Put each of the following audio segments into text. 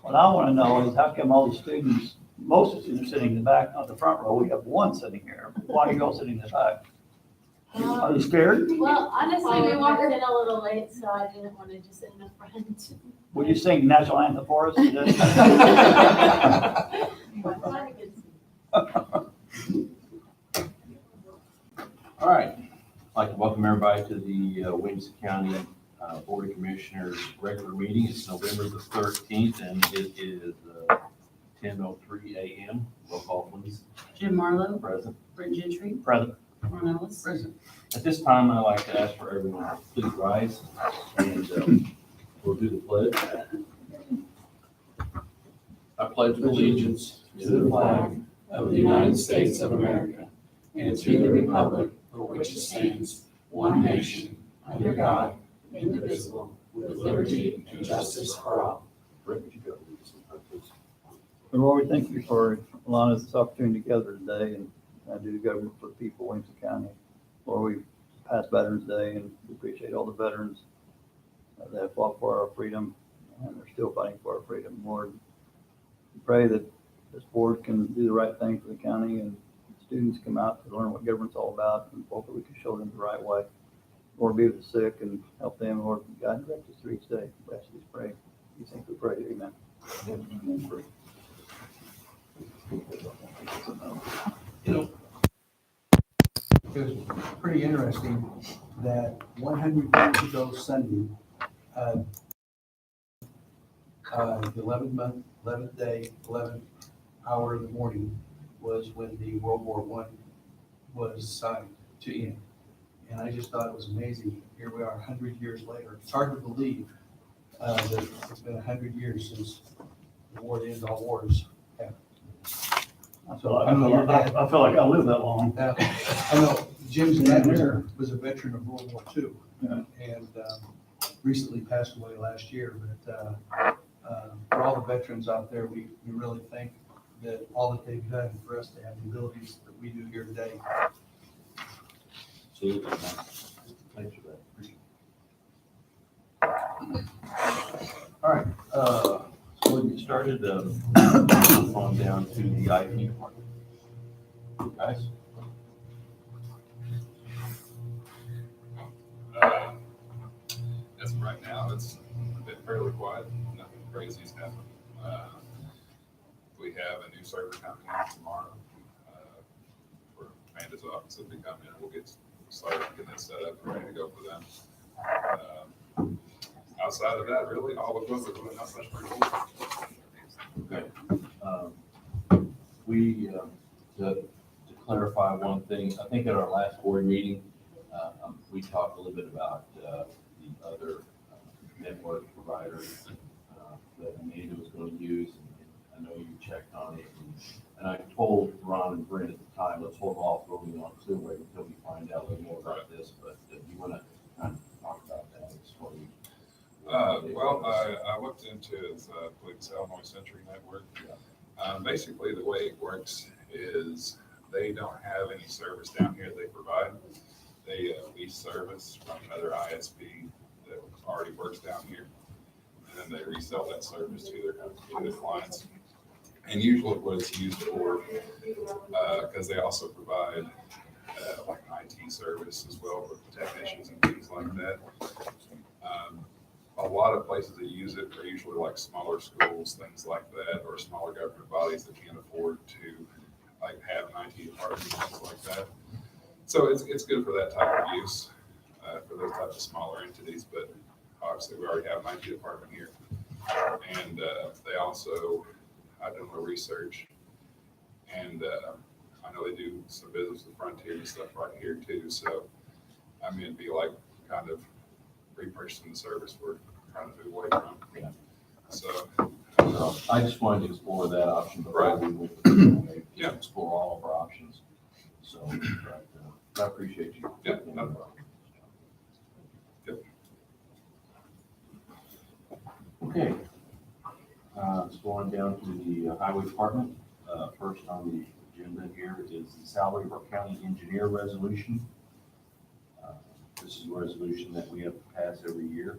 What I want to know is how come all the students, most of the students are sitting in the back, not the front row. We have one sitting here. Why are you all sitting in the back? Are you scared? Well, honestly, we walked in a little late, so I didn't want to just sit in the front. Would you sing national anthem for us? All right, I'd like to welcome everybody to the Williamson County Board of Commissioners regular meeting. It's November the 13th, and it is 10:03 a.m. Roll call, please. Jim Marlowe, Present. Brent Gentry, Present. Ron Ellis. Present. At this time, I'd like to ask for everyone to please rise, and we'll do the pledge. I pledge allegiance to the flag of the United States of America and to the republic for which it stands, one nation, under God, indivisible, with liberty and justice for all. Brent, would you go? Lord, we thank you for allowing us this opportunity together today and do the government for the people of Williamson County. Lord, we passed Veterans Day and we appreciate all the veterans that have fought for our freedom and they're still fighting for our freedom. Lord, we pray that this board can do the right thing for the county and students come out to learn what government's all about and hopefully we can show them the right way. Lord, be with the sick and help them. Lord, God, direct us through each day. Bless you, pray. You think we pray, amen. You know, it was pretty interesting that 100 years ago Sunday, the 11th month, 11th day, 11th hour of the morning was when the World War I was signed to end. And I just thought it was amazing. Here we are 100 years later. It's hard to believe that it's been 100 years since the war to end all wars happened. I feel like I lived that long. I know Jim's dad was a veteran of World War II Yeah. and recently passed away last year. But for all the veterans out there, we really think that all that they've done for us to have the abilities that we do here today. Absolutely. Thanks for that. Appreciate it. All right, so we'll get started. On down to the IT department. Guys? As of right now, it's been fairly quiet. Nothing crazy has happened. We have a new server coming in tomorrow. For Amanda's office, if they come in, we'll get started getting that set up and ready to go for them. Outside of that, really, all of us are doing not much pretty cool. Okay. To clarify one thing, I think at our last board meeting, we talked a little bit about the other network providers that Amanda was going to use. And I know you checked on it. And I told Ron and Brent at the time, let's hold off voting on Silver until we find out a little more about this. But do you want to kind of talk about that? Well, I looked into it, I believe it's Illinois Century Network. Basically, the way it works is they don't have any service down here they provide. They lease service from another ISP that already works down here. And then they resell that service to their clients. And usually what it's used for, because they also provide like an IT service as well for technicians and things like that. A lot of places that use it are usually like smaller schools, things like that, or smaller government bodies that can't afford to like have an IT department, things like that. So it's good for that type of use, for those types of smaller entities, but obviously we already have an IT department here. And they also, I've done a little research, and I know they do some business with Frontier and stuff right here too. So I mean, it'd be like kind of repurchasing the service we're trying to move away from. Yeah. So I just wanted to explore that option, but Right. we will Yeah. explore all of our options. So, but, I appreciate you. Yeah, no problem. Yep. Okay. Let's go on down to the highway department. First on the agenda here is the salary of our county engineer resolution. This is a resolution that we have to pass every year.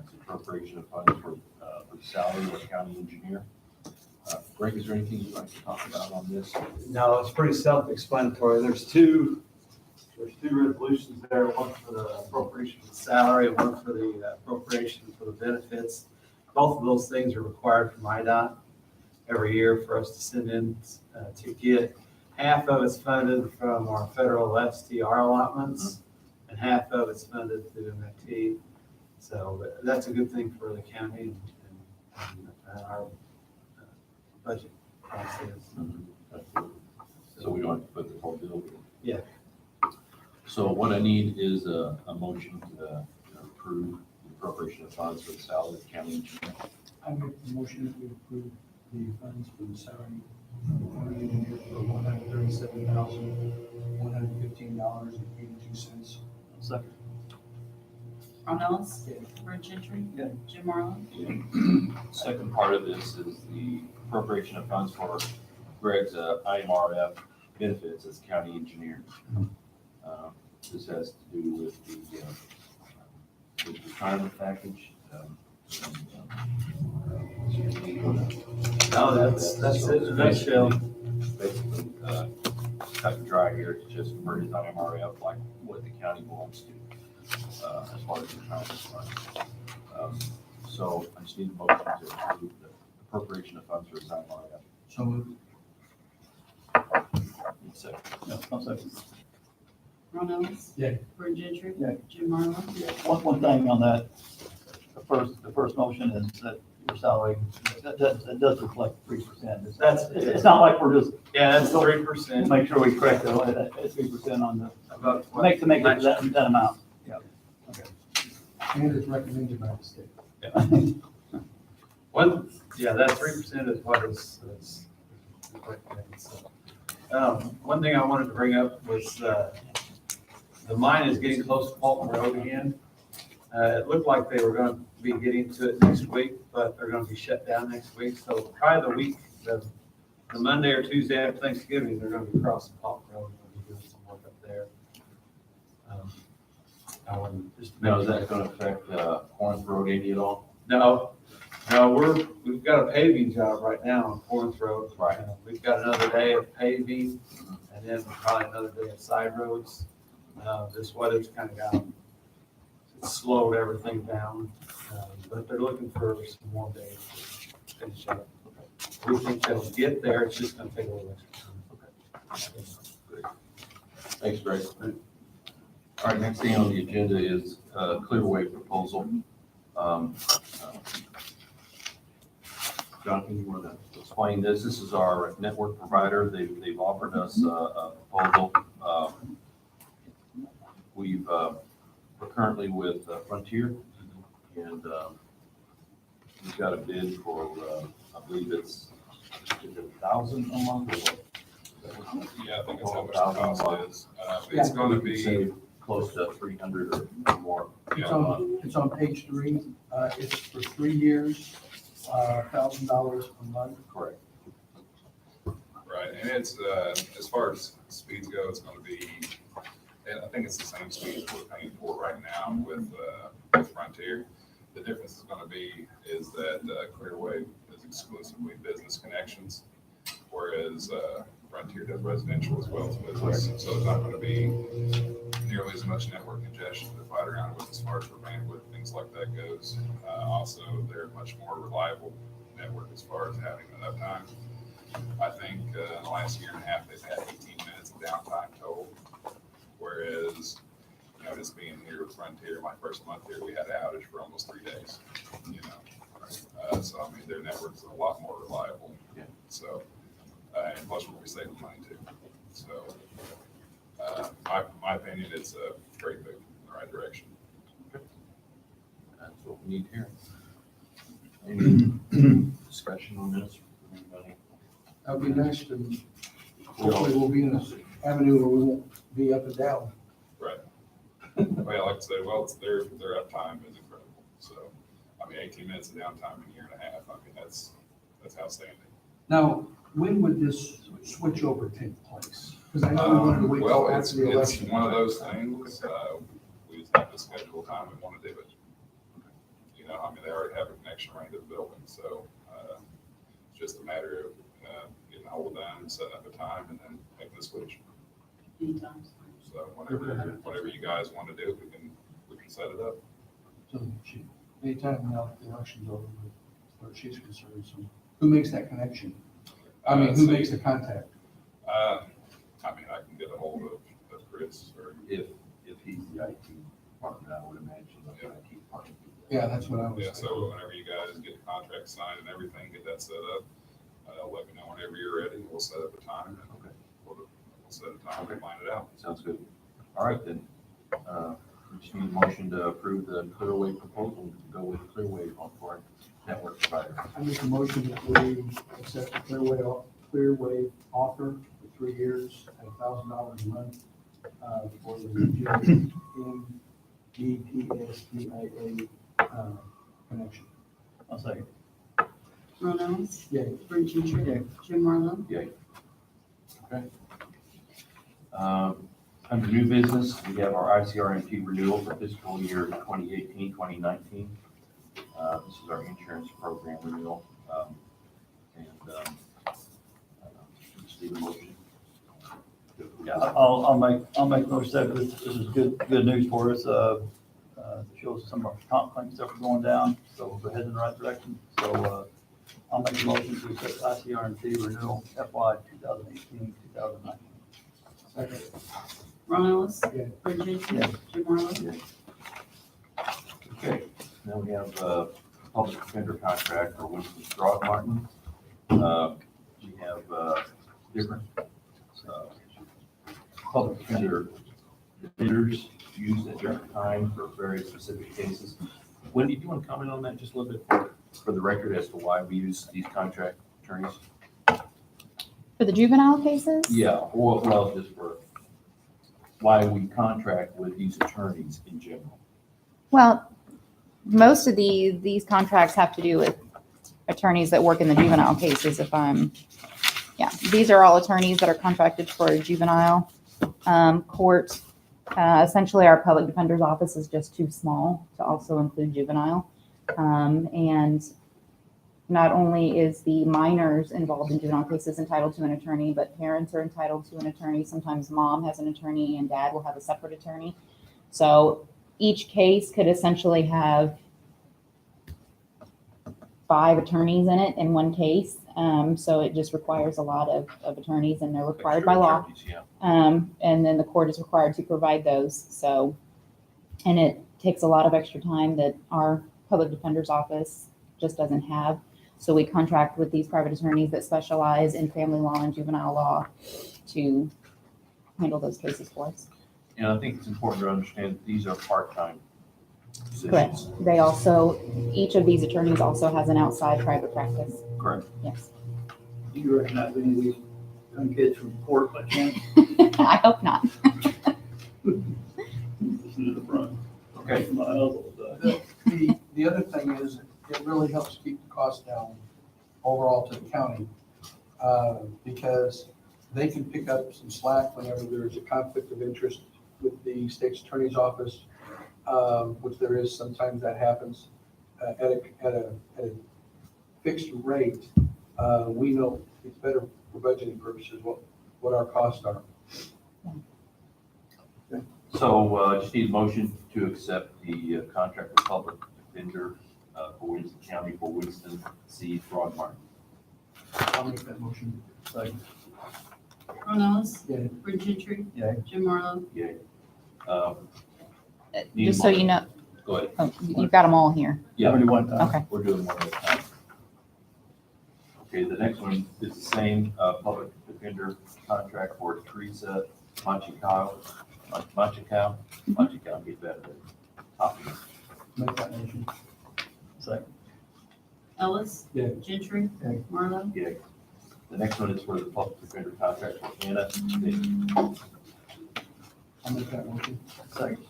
It's appropriation of funds for the salary of the county engineer. Greg, is there anything you'd like to talk about on this? No, it's pretty self-explanatory. There's two resolutions there, one for the appropriation for the salary, and one for the appropriation for the benefits. Both of those things are required from IDOT every year for us to send in to get. Half of it's funded from our federal STR allotments, and half of it's funded through MFT. So that's a good thing for the county and our budget process. So we don't have to put the whole bill. Yeah. So what I need is a motion to approve the appropriation of funds for the salary of the county engineer. I make the motion that we approve the funds for the salary of the county engineer for $137,115.82. Second. Ron Ellis. Yeah. Brad Gentry. Yeah. Jim Marlowe. Second part of this is the appropriation of funds for Greg's IMRF benefits as county engineer. This has to do with the retirement package. No, that's it in a nutshell. Basically, cut and dry here, it's just for his IMRF, like what the county belongs to, as far as retirement funds. So I just need a motion to approve the appropriation of funds for his IMRF. So moved. Need a second. No, I'll second. Ron Ellis. Yeah. Brad Gentry. Yeah. Jim Marlowe. One thing on that, the first motion is that your salary, that does reflect 3%. It's not like we're just, Yeah, that's 3%. make sure we correct it, it's 3% on the, About what- make it that amount. And it's recommended by the state. That 3% is what is recommended. So, one thing I wanted to bring up was, the mine is getting close to Fulton Road again. It looked like they were gonna be getting to it next week, but they're gonna be shut down next week. So probably the week, the Monday or Tuesday after Thanksgiving, they're gonna be crossing Fulton Road, and we'll be doing some work up there. I wanted just to Now, is mention that going to affect Corinth Road 80 at all? No, we've got a paving job right now on Corinth Road. Right. We've got another day of paving and then probably another day of side roads. This weather's kind of it's slowed everything down, but they're looking for some more days to finish up. We think they'll get there, it's just gonna take a little extra time. Thanks, Greg. All right, next thing on the agenda is Clearway proposal. Jonathan, you want to explain this? This is our network provider. They've offered us a proposal. We're currently with Frontier, and we've got a bid for, I believe is it 1,000 a month or what? Yeah, I think that's how much the cost is. It's We gonna could be, save close to 300 or more. yeah, It's on page 3. It's for 3 years, $1,000 a month. Correct. right, and it's, as far as speeds go, it's gonna be, and I think it's the same speeds we're paying for right now with Frontier. The difference is gonna be is that Clearway is exclusively business connections, whereas Frontier does residential as well as business. So there's not gonna be nearly as much network congestion to fight around with as far as for bandwidth, things like that goes. Also, they're a much more reliable network as far as having an uptime. I think in the last year and a half, they've had 18 minutes of downtime total. Whereas, just being here with Frontier, my first month here, we had an outage for almost 3 days, So, I mean, their network's a lot more reliable. Yeah. So, and plus we'll be saving money too. So, my opinion, it's a great move in the right direction. That's what we need here. Any discussion on this? Anybody? That would be nice to, hopefully we'll be in an avenue where we won't be up and down. Right. Well, like I say, their uptime is incredible. So, I mean, 18 minutes of downtime in a year and a half, I mean, that's outstanding. Now, when would this switch over take place? Because I know we wanted to wait Well, till it's after the election. one of those things, we just have to schedule time and want to do it. You know, I mean, they already have a connection right to the building, so, it's just a matter of, getting hold of them, setting up a time, and then making the switch. Anytime. So whatever you guys want to do, we can set it up. So anytime now the election's over, where she's concerned, so who makes that connection? I mean, who makes the contact? I mean, I can get a hold of Chris, or, If he's the IT department, I would imagine that the IT department. Yeah, that's what I was yeah, thinking. so whenever you guys get the contract signed and everything, get that set up, let me know whenever you're ready, we'll set up a time. and Okay. We'll set a time and line it out. Sounds good. All right, then. We just need a motion to approve the Clearwave proposal to go with Clearwave for our network provider. I make a motion that we accept the Clearwave offer for 3 years at $1,000 a month for the GPSDIA connection. I'll second. Ron Ellis. Yay. Brent Gentry. Yay. Jim Marlowe. Yay. Okay. Under new business, we have our ICRMP renewal for fiscal year 2018, 2019. This is our insurance program renewal. Just need a motion. Yeah, I'll make most of it. This is good news for us. Shows some of our comp claim stuff are going down, so we're heading in the right direction. So, I'll make a motion to accept ICRMP renewal FY 2018, 2019. Second. Ron Ellis. Yeah. Brent Gentry. Yeah. Jim Marlowe. Okay, now we have a public defender contract for Winston Throgmorton. We have different public defenders used at different times for very specific cases. Wendy, do you want to comment on that just a little bit for the record as to why we use these contract attorneys? For the juvenile cases? Yeah, well, just for why we contract with these attorneys in general. Well, most of these contracts have to do with attorneys that work in the juvenile cases these are all attorneys that are contracted for a juvenile court. Essentially, our public defender's office is just too small to also include juvenile. And not only is the minors involved in juvenile cases entitled to an attorney, but parents are entitled to an attorney. Sometimes mom has an attorney and dad will have a separate attorney. So each case could essentially have 5 attorneys in it in one case. So it just requires a lot of attorneys, and they're required by law. Attorneys, yeah. And then the court is required to provide those. So, and it takes a lot of extra time that our public defender's office just doesn't have. So we contract with these private attorneys that specialize in family law and juvenile law to handle those cases for us. And I think it's important to understand that these are part-time Correct. positions. They also, each of these attorneys also has an outside private practice. Correct. Yes. Do you recognize any of these young kids from court by chance? I hope not. This is the front. Okay. My elbow. The other thing is, it really helps keep the cost down overall to the county, because they can pick up some slack whenever there's a conflict of interest with the state's attorney's office, which there is, sometimes that happens, at a fixed rate. We know it's better for budgeting purposes what our costs are. So just need a motion to accept the contract with public defender for Winston County for Winston C. Throgmorton. I'll make that motion. Second. Ron Ellis. Yeah. Brent Gentry. Yay. Jim Marlowe. Yay. Just so you know, Go ahead. oh, you've got them all here. Yeah, Only one time. Okay. we're doing one at a time. Okay, the next one is the same public defender contract for Teresa Machikow, get that top. Make that motion. Second. Ellis. Yeah. Gentry. Yay. Marlowe. Yeah. The next one is for the public defender contract for Anna. I'll make that motion. Second.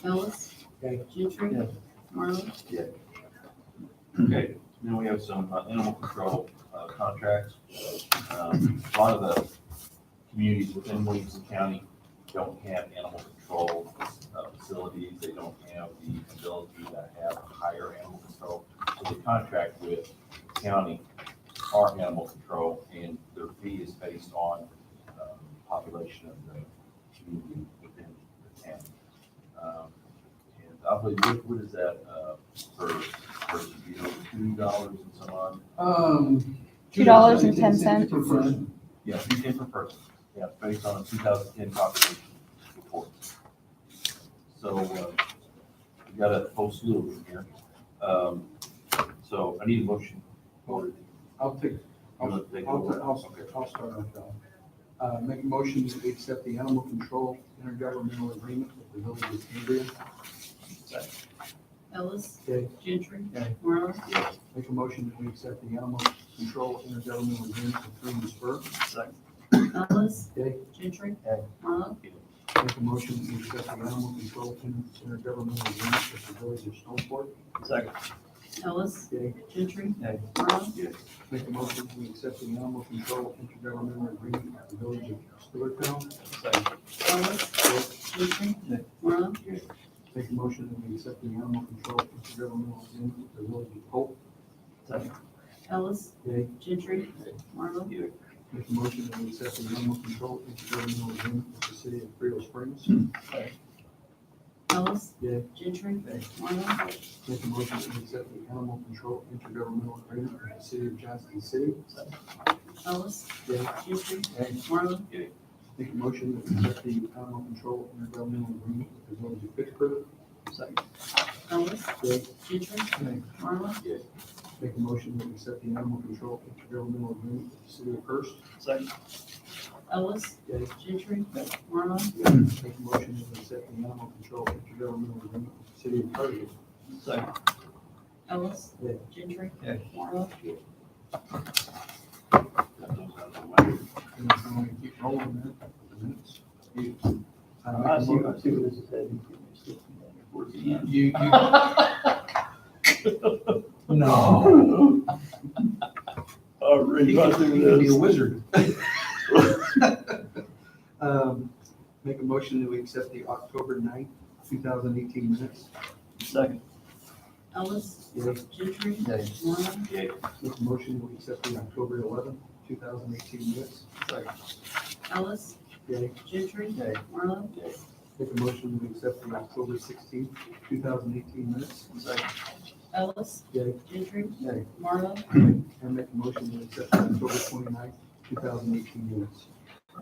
Ellis. Okay. Gentry. Yeah. Marlowe. Okay, then we have some animal control contracts. A lot of the communities within Williamson County don't have animal control facilities, they don't have the ability to have higher animal control. So they contract with the county, our animal control, and their fee is based on population of the community within the county. And I believe, what is that per person, you know, $2 and some odd? $2.10. Per person. Yeah, 210 per person. Yeah, based on a 2010 population report. So we got a whole slew of them here. So I need a motion. Or I'll take, you I'll, want to take it I'll, over? I'll start off, John. Make a motion that we accept the animal control intergovernmental agreement with the village of Cambria. Ellis. Okay. Gentry. Okay. Marlowe. Make a motion that we accept the animal control intergovernmental agreement with Freedom Spur. Second. Ellis. Okay. Gentry. Okay. Marlowe. Make a motion that we accept the animal control intergovernmental agreement with the village of Stoneport. Second. Ellis. Okay. Gentry. Okay. Marlowe. Make a motion that we accept the animal control intergovernmental agreement with the village of Stewarttown. Second. Ellis. Gentry. Okay. Marlowe. Make a motion that we accept the animal control intergovernmental agreement with the village of Hope. Second. Ellis. Okay. Gentry. Marlowe. Make a motion that we accept the animal control intergovernmental agreement with the city of Frio Springs. Ellis. Yeah. Gentry. Okay. Marlowe. Make a motion that we accept the animal control intergovernmental agreement with the city of Johnson City. Ellis. Yeah. Gentry. Okay. Marlowe. Make a motion that we accept the animal control intergovernmental agreement with the village of Pittsburgh. Second. Ellis. Yeah. Gentry. Okay. Marlowe. Make a motion that we accept the animal control intergovernmental agreement with the city of Hurst. Second. Ellis. Yeah. Gentry. Marlowe. Make a motion that we accept the animal control intergovernmental agreement with the city of Carter. Second. Ellis. Yeah. Gentry. Yeah. Marlowe. And if you want to keep rolling there, the minutes. I see what this is heading towards the end. You. No. Oh, really? You can be a wizard. Make a motion that we accept the October 9th, 2018 minutes. Second. Ellis. Yeah. Gentry. Yeah. Marlowe. Make a motion that we accept the October 11th, 2018 minutes. Second. Ellis. Yeah. Gentry. Yeah. Marlowe. Make a motion that we accept the October 16th, 2018 minutes. Second. Ellis. Yeah. Gentry. Yeah. Marlowe. And make a motion to accept the October 29th, 2018 minutes.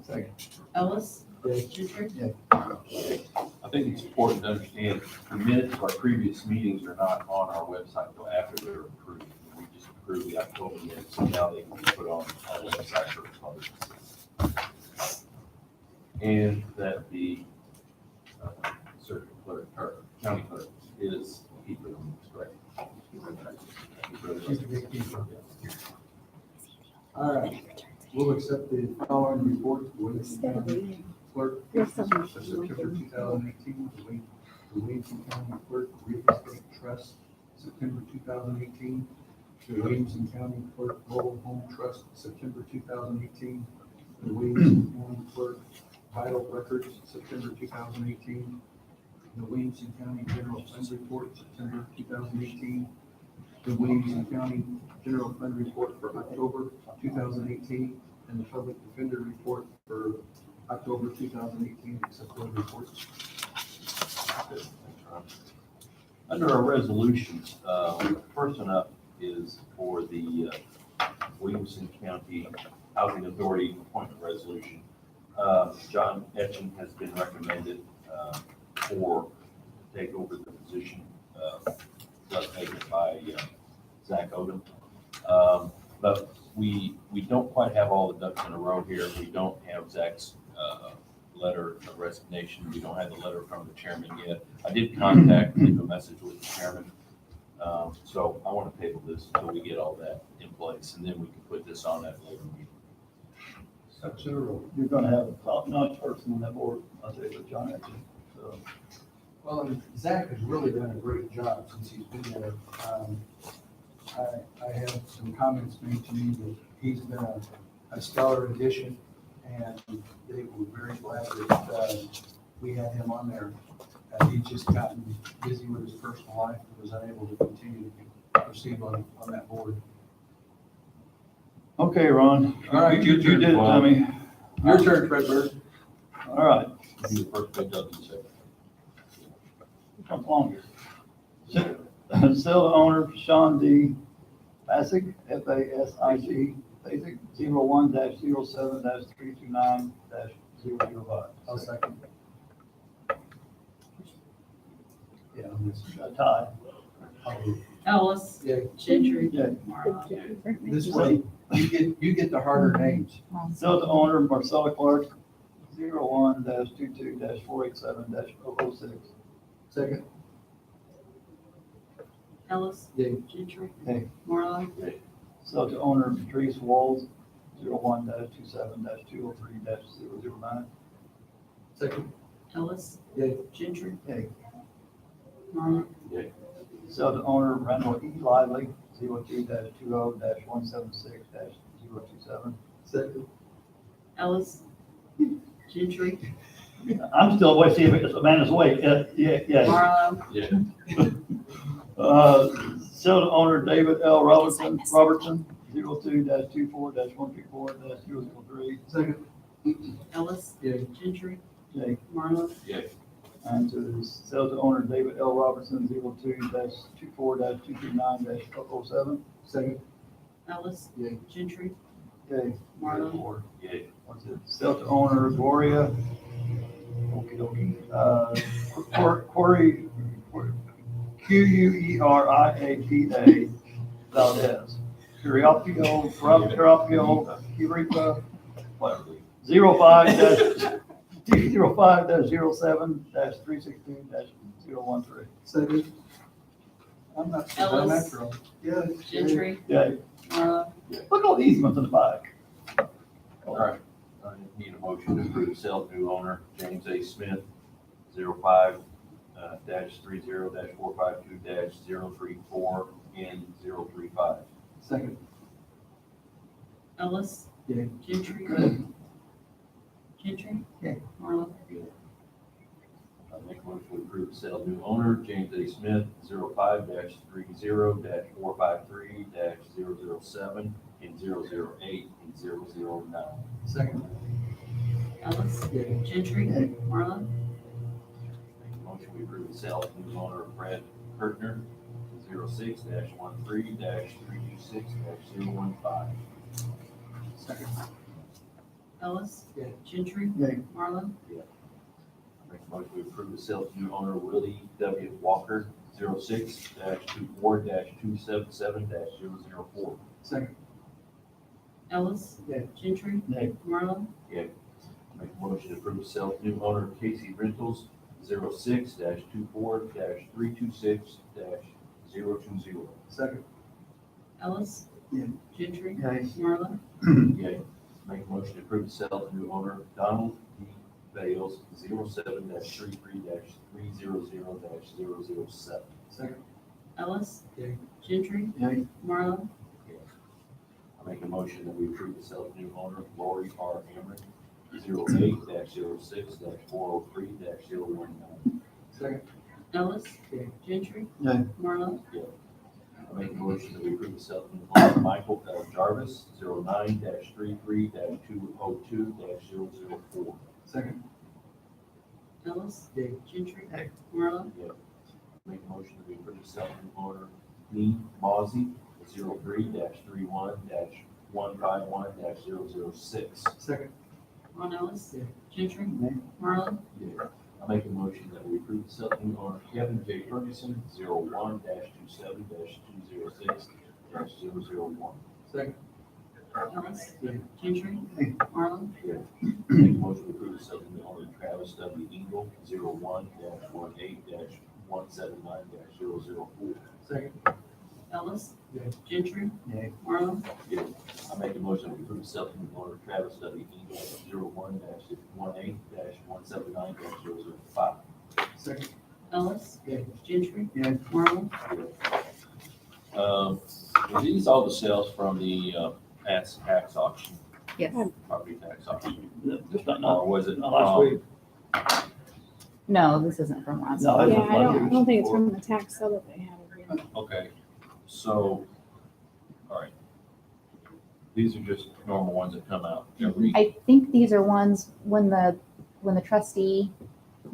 Second. Ellis. Yeah. Gentry. I think it's important to understand, the minutes of our previous meetings are not on our website until after they're approved. We just approved the October minutes, so now they can be put on our website for public. And that the circuit clerk, or county clerk, is keeper of the minutes, correct? She's a good keeper. All right, we'll accept the following report. Instead of reading. Clerk, There's for some- September 2018, the Williamson County Clerk Real Estate Trust, September 2018. The Williamson County Clerk Mobile Home Trust, September 2018. The Williamson County Clerk Vital Records, September 2018. The Williamson County General Fund Report, September 2018. The Williamson County General Fund Report for October 2018, and the Public Defender Report for October 2018, except those reports. Under our resolutions, first one up is for the Williamson County Housing Authority appointment resolution. John Etchen has been recommended for to take over the position designated by Zach Odom. But we don't quite have all the ducks in a row here. We don't have Zach's letter of resignation. We don't have the letter from the chairman yet. I did contact, leave a message with the chairman. So I want to table this until we get all that in place, and then we can put this on at a later meeting. Such a rule. You're gonna have a top-notch person on that board, I'll tell you, John Etchen. So, Well, and Zach has really done a great job since he's been there. I have some comments made to me that he's been a stellar addition And they were very glad that we had him on there. He's just gotten busy with his personal life and was unable to continue to proceed on that board. Okay, Ron. All right, You did it, Tommy. Your turn, Fred Bird. All right. You the first, Doug, you second. Come longer. Sale owner Sean D. Fasig, F-A-S-I-G, Basic 01-07-329-005. I'll second. Yeah, A tie. Ellis. Yeah. Gentry. Yeah. Marla. This way, you get the harder names. Sale to owner Marcella Clark, 01-22-487-006. Second. Ellis. Yeah. Gentry. Yay. Marla. Sale to owner Patrice Walls, 01-27-203-009. Second. Ellis. Yeah. Gentry. Yay. Marla. Sale to owner Randall E. Lively, 02-20-176-027. Second. Ellis. Gentry. I'm still waiting to see if it's Amanda's way. Yeah. Marla. Yeah. Sale to owner David L. Robertson, 02-24-134-003. Second. Ellis. Yeah. Gentry. Jay. Marla. And to sale to owner David L. Robertson, 02-24-239-007. Second. Ellis. Yeah. Gentry. Jay. Marla. What's it? Sale to owner Gloria. Okey dokey. Corey, Queriapia Valdez. Curapio, Eureka, whatever. 05-07-362-013. Second. I'm not sure. I'm Ellis. after all. Yeah. Gentry. Yeah, Marla. look at all these ones in the back. All right, I need a motion to approve sale to new owner James A. Smith, 05-30-452-034 and 035. Second. Ellis. Yeah. Gentry. Gentry. Yeah. Marla. I make a motion to approve the sale to new owner James A. Smith, 05-30-453-007 and 008 and 009. Second. Ellis. Yeah. Gentry. Yeah. Marla. Make a motion we approve the sale to new owner Fred Kirkner, 06-13-326-015. Second. Ellis. Yeah. Gentry. Yeah. Marla. Make a motion we approve the sale to new owner Willie W. Walker, 06-24-277-004. Second. Ellis. Yeah. Gentry. Yeah. Marla. Make a motion to approve the sale to new owner Casey Rentals, 06-24-326-020. Second. Ellis. Yeah. Gentry. Yeah. Marla. Yay. Make a motion to approve the sale to new owner Donald D. Bales, 07-33-300-007. Second. Ellis. Yeah. Gentry. Yeah. Marla. I make a motion that we approve the sale to new owner Lori R. Amron, 08-06-403-019. Second. Ellis. Yeah. Gentry. Yeah. Marla. I make a motion that we approve the sale to new owner Michael L. Jarvis, 09-33-202-004. Second. Ellis. Yeah. Gentry. Yeah. Marla. Make a motion that we approve the sale to new owner Lee Mozzie, 03-31-151-006. Second. Ron Ellis. Yeah. Gentry. Yeah. Marla. I make a motion that we approve the sale to new owner Kevin J. Ferguson, 01-27-206-001. Second. Ellis. Yeah. Gentry. Marlon. Make a motion to approve the sale to new owner Travis W. Eagle, 01-18-179-004. Second. Ellis. Yeah. Gentry. Yeah. Marlon. I make a motion to approve the sale to new owner Travis W. Eagle, 01-18-179-005. Second. Ellis. Yeah. Gentry. Yeah. Marlon. Are these all the sales from the past tax auction? Yes. property tax auction? Just not, Or was it not last from- week. No, this isn't from last No, week. it's Yeah, I not. don't think it's from the tax sale that they had again. Okay, so, all right. These are just normal ones that come out every, I think these are ones when the trustee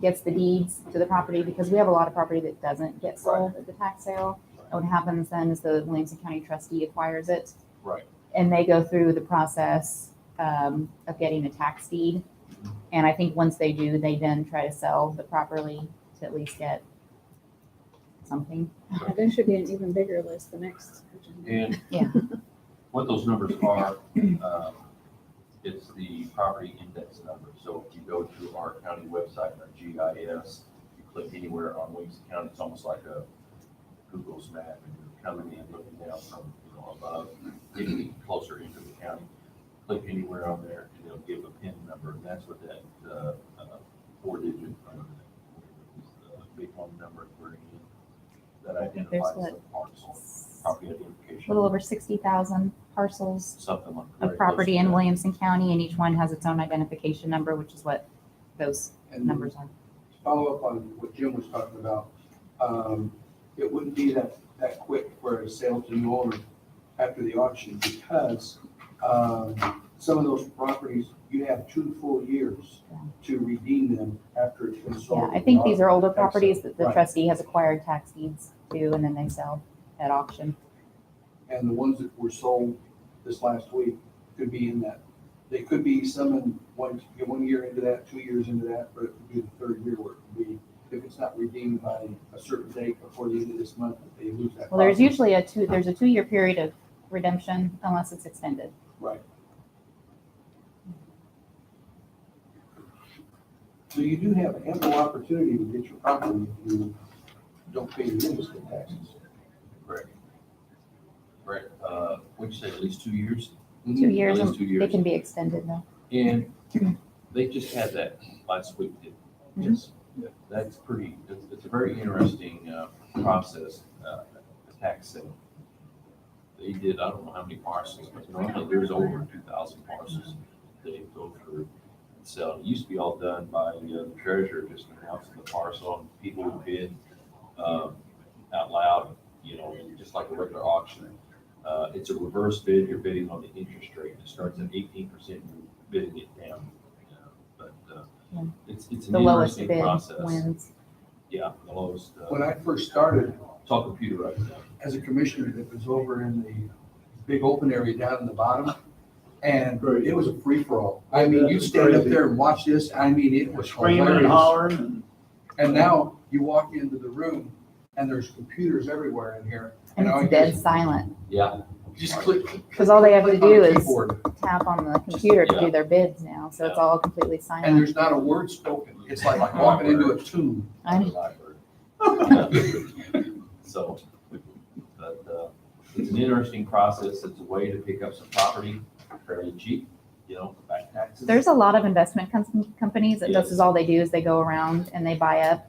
gets the deeds to the property, because we have a lot of property that doesn't get sold at the tax sale. And what happens then is the Williamson County trustee acquires it. Right. And they go through the process of getting a tax deed. And I think once they do, they then try to sell the property to at least get something. There should be an even bigger list the next. agenda. and Yeah. what those numbers are, it's the property index number. So if you go to our county website, our GIS, you click anywhere on Williamson County, it's almost like a Google's map, and you're coming in, looking down from, above, getting closer into the county. Click anywhere on there, and it'll give a PIN number, and that's what that, 4-digit, big one number we're in, that think there's identifies the parcel, property A identification. little over 60,000 parcels Something like. of property in Williamson County, and each one has its own identification number, which is what those And numbers are. follow up on what Jim was talking about, it wouldn't be that quick for a sale to new owner after the auction, because some of those properties, you have 2 full years to redeem them after it's been sold. Yeah, I think these are older Tax sale. properties that the Right. trustee has acquired tax deeds to, and then they sell at auction. And the ones that were sold this last week could be in that. They could be some in 1 year into that, 2 years into that, but it could be the 3rd year where it could be, if it's not redeemed by a certain date before the end of this month, that they lose that. Well, there's property. usually there's a 2-year period of redemption unless it's extended. Right. So you do have ample opportunity to get your property if you don't pay your real estate taxes. Correct. Right, what'd you say, at least 2 years? 2 years, At and least 2 it years. can be extended though. And they just had that last week, didn't they? Mhm. Yes. That's it's a very interesting process, a tax sale. They did, I don't know how many parcels, but normally there's over 2,000 parcels they go through and sell. It used to be all done by the treasurer, just announcing the parcel, and people would bid out loud, just like a regular auction. It's a reverse bid, you're bidding on the interest rate, it starts at 18%, you're bidding it down. But Yeah. it's an The lowest interesting bid process. wins. Yeah, the lowest, When I first started it's all computerized now. as a commissioner, that was over in the big open area down in the bottom, and it was a free-for-all. I mean, you stand up there and watch this, I mean, it was Screaming and hilarious. hollering and. And now you walk into the room and there's computers everywhere in here. And all it's you dead just- silent, Yeah, Just click. because all they have to click on do the is keyboard, tap on the computer to Yeah. do their bids now, so it's all completely And silent. there's not a word spoken. It's like walking into a tomb. I'm- So, but it's an interesting process. It's a way to pick up some property fairly cheap, back taxes. There's a lot of investment companies that this Yes. is all they do is they go around and they buy up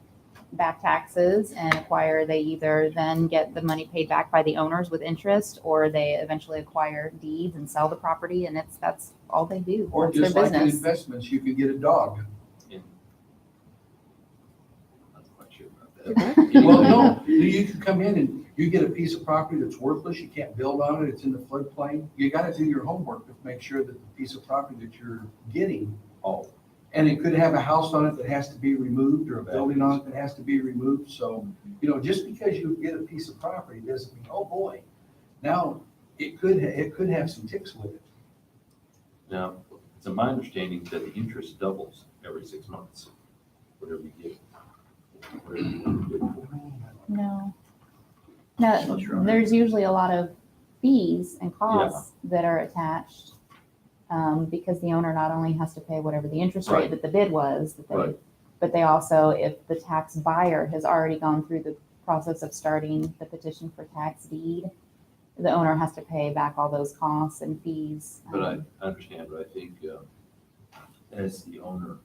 back taxes and acquire, they either then get the money paid back by the owners with interest, or they eventually acquire deeds and sell the property, and that's all they do. Or That's their just like in business. investments, you could get a dog. Not quite sure about that. Well, no, you can come in and you get a piece of property that's worthless, you can't build on it, it's in the floodplain. You gotta do your homework to make sure that the piece of property that you're getting, Oh, and it could have a house on it that has to be removed, or a building on it that has to be removed. So, just because you get a piece of property doesn't mean, oh boy, now it could have some ticks with it. now, it's my understanding that the interest doubles every 6 months, whatever you get. Whatever you bid for. No. Not No, sure. there's usually a lot of fees and costs that are attached, because the owner not only has to pay whatever the interest rate Right. that the bid was, Right. but they also, if the tax buyer has already gone through the process of starting the petition for tax deed, the owner has to pay back all those costs and fees. But I understand, but I think as the owner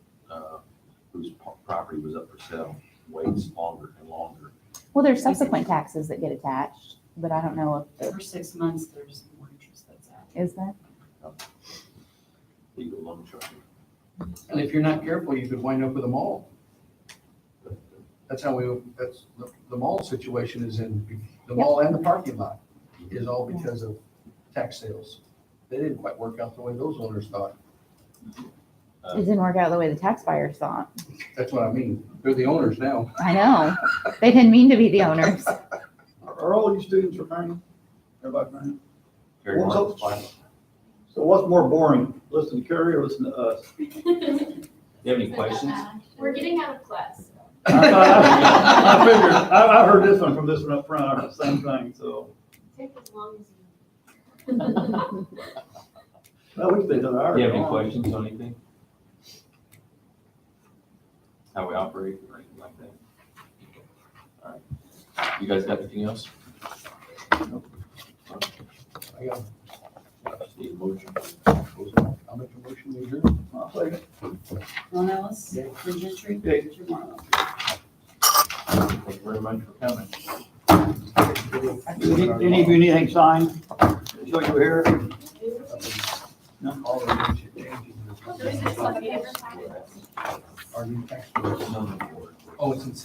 whose property was up for sale waits longer and longer. Well, there's subsequent taxes that get attached, but I don't know if, For 6 months, there's more interest that's out. is there? legal loan sharking. And if you're not careful, you could wind up with them all. That's how the mall situation is in, the mall and the parking lot is all because of tax sales. They didn't quite work out the way those owners thought. It didn't work out the way the tax buyers thought. That's what I mean. They're the owners now. I know. They didn't mean to be the owners. Are all you students returning? Everybody returning? Very Well, much fine. So what's more boring, listen to Kerry or listen to us? Do you have any questions? We're getting out of class. I figured, I heard this one from this one up front, I heard the same thing, so. Take as long as you. Well, we stayed another hour. Do you have any questions on anything? How we operate or anything like that? All right. You guys got anything else? I got, Just need a motion. I'll make a motion to adjourn. I'll take it. Ron Ellis. Yeah. Bill Gentry. Yeah. Jim Marlowe. Thank you very much for coming. Any of you need anything signed? Show you here? All the changes. There is somebody ever signed it? Are you tax? Oh, it's insane.